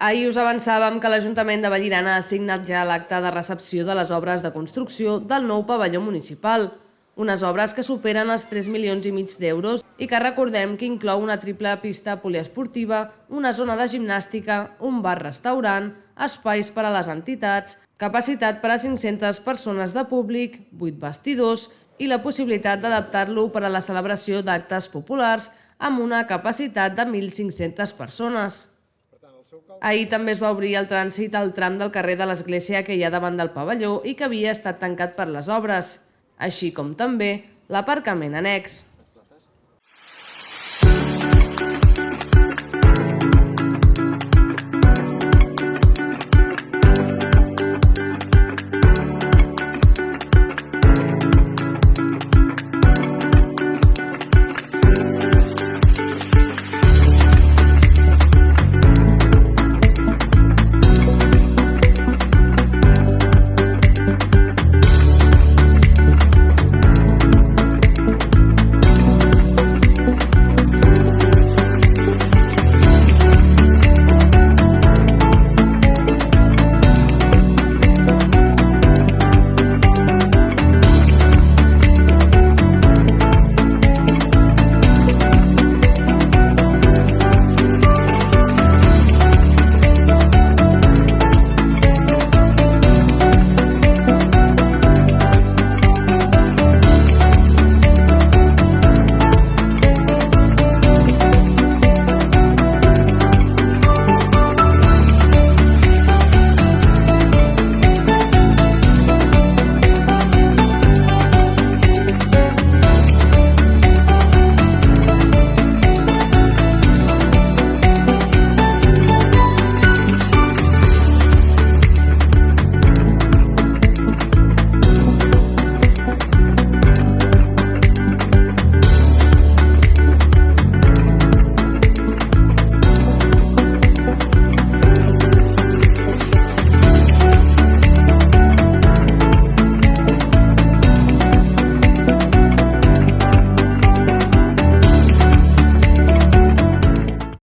Ahir us avançàvem que l'Ajuntament de Vallirana ha signat ja l'acte de recepció de les obres de construcció del nou pavelló municipal, unes obres que superen els 3,5 milions d'euros i que recordem que inclou una triple pista poliesportiva, una zona de gimnàstica, un bar-restaurant, espais per a les entitats, capacitat per a 500 persones de públic, 8 vestidors i la possibilitat d'adaptar-lo per a la celebració d'actes populars amb una capacitat de 1.500 persones. Ahir també es va obrir el trànsit al tram del carrer de l'Església que hi ha davant del pavelló i que havia estat tancat per les obres, així com també l'aparcament annex.